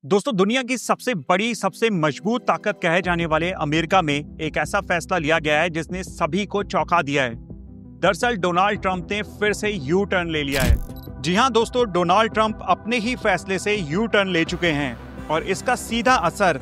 दोस्तों, दुनिया की सबसे बड़ी, सबसे मजबूत ताकत कहे जाने वाले अमेरिका में एक ऐसा फैसला लिया गया है जिसने सभी को चौंका दिया है। दरअसल डोनाल्ड ट्रंप ने फिर से यू टर्न ले लिया है। जी हां दोस्तों, डोनाल्ड ट्रंप अपने ही फैसले से यू टर्न ले चुके हैं और इसका सीधा असर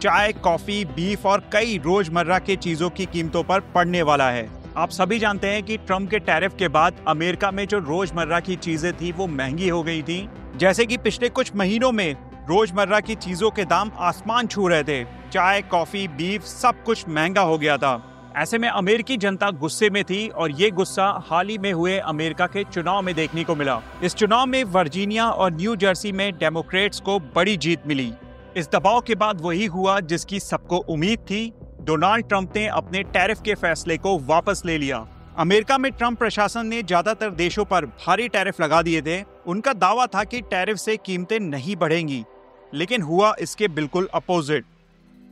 चाय, कॉफी, बीफ और कई रोजमर्रा की चीजों की कीमतों पर पड़ने वाला है। आप सभी जानते हैं कि ट्रंप के टैरिफ के बाद अमेरिका में जो रोजमर्रा की चीजें थी वो महंगी हो गई थी। जैसे कि पिछले कुछ महीनों में रोजमर्रा की चीजों के दाम आसमान छू रहे थे। चाय, कॉफी, बीफ सब कुछ महंगा हो गया था। ऐसे में अमेरिकी जनता गुस्से में थी और ये गुस्सा हाल ही में हुए अमेरिका के चुनाव में देखने को मिला। इस चुनाव में वर्जीनिया और न्यू जर्सी में डेमोक्रेट्स को बड़ी जीत मिली। इस दबाव के बाद वही हुआ जिसकी सबको उम्मीद थी। डोनाल्ड ट्रंप ने अपने टैरिफ के फैसले को वापस ले लिया। अमेरिका में ट्रंप प्रशासन ने ज्यादातर देशों पर भारी टैरिफ लगा दिए थे। उनका दावा था कि टैरिफ से कीमतें नहीं बढ़ेंगी, लेकिन हुआ इसके बिल्कुल अपोजिट।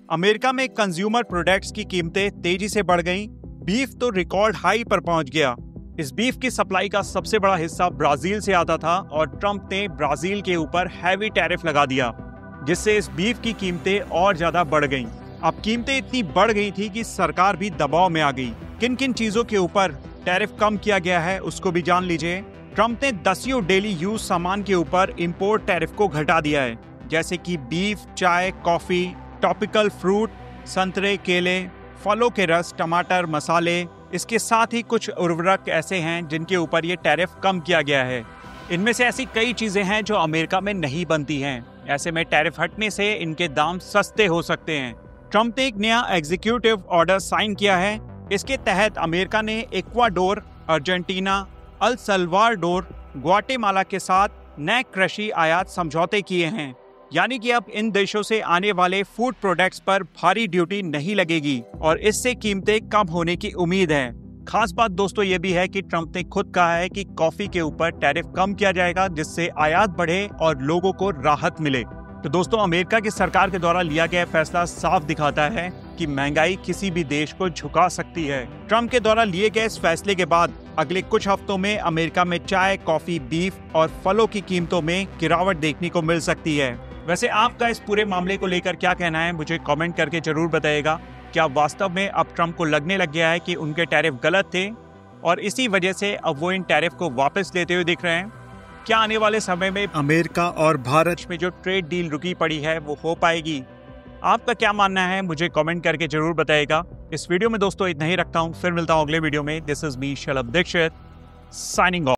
अमेरिका में कंज्यूमर प्रोडक्ट्स की कीमतें तेजी से बढ़ गईं। बीफ तो रिकॉर्ड हाई पर पहुंच गया। इस बीफ की सप्लाई का सबसे बड़ा हिस्सा ब्राजील से आता था और ट्रंप ने ब्राजील के ऊपर हैवी टैरिफ लगा दिया, जिससे इस बीफ की कीमतें और ज्यादा बढ़ गईं। अब कीमतें इतनी बढ़ गई थी कि सरकार भी दबाव में आ गई। किन किन चीजों के ऊपर टैरिफ कम किया गया है उसको भी जान लीजिए। ट्रंप ने 10 डेली यूज सामान के ऊपर इंपोर्ट टैरिफ को घटा दिया है, जैसे कि बीफ, चाय, कॉफी, टॉपिकल फ्रूट, संतरे, केले, फलों के रस, टमाटर, मसाले। इसके साथ ही कुछ उर्वरक ऐसे हैं जिनके ऊपर ये टैरिफ कम किया गया है। इनमें से ऐसी कई चीजें हैं जो अमेरिका में नहीं बनती हैं। ऐसे में टैरिफ हटने से इनके दाम सस्ते हो सकते हैं। ट्रंप ने एक नया एग्जीक्यूटिव ऑर्डर साइन किया है। इसके तहत अमेरिका ने Ecuador, Argentina, El Salvador, Guatemala के साथ नए कृषि आयात समझौते किए हैं। यानी कि अब इन देशों से आने वाले फूड प्रोडक्ट्स पर भारी ड्यूटी नहीं लगेगी और इससे कीमतें कम होने की उम्मीद है। खास बात दोस्तों ये भी है कि ट्रंप ने खुद कहा है कि कॉफी के ऊपर टैरिफ कम किया जाएगा, जिससे आयात बढ़े और लोगों को राहत मिले। तो दोस्तों, अमेरिका की सरकार के द्वारा लिया गया फैसला साफ दिखाता है कि महंगाई किसी भी देश को झुका सकती है। ट्रंप के द्वारा लिए गए इस फैसले के बाद अगले कुछ हफ्तों में अमेरिका में चाय, कॉफी, बीफ और फलों की कीमतों में गिरावट देखने को मिल सकती है। वैसे आपका इस पूरे मामले को लेकर क्या कहना है, मुझे कमेंट करके जरूर बताइएगा। क्या वास्तव में अब ट्रंप को लगने लग गया है कि उनके टैरिफ गलत थे और इसी वजह से अब वो इन टैरिफ को वापस लेते हुए दिख रहे हैं? क्या आने वाले समय में अमेरिका और भारत में जो ट्रेड डील रुकी पड़ी है वो हो पाएगी? आपका क्या मानना है, मुझे कमेंट करके जरूर बताइएगा। इस वीडियो में दोस्तों इतना ही रखता हूँ, फिर मिलता हूँ अगले वीडियो में। This is me Shalabh Dixit, signing of.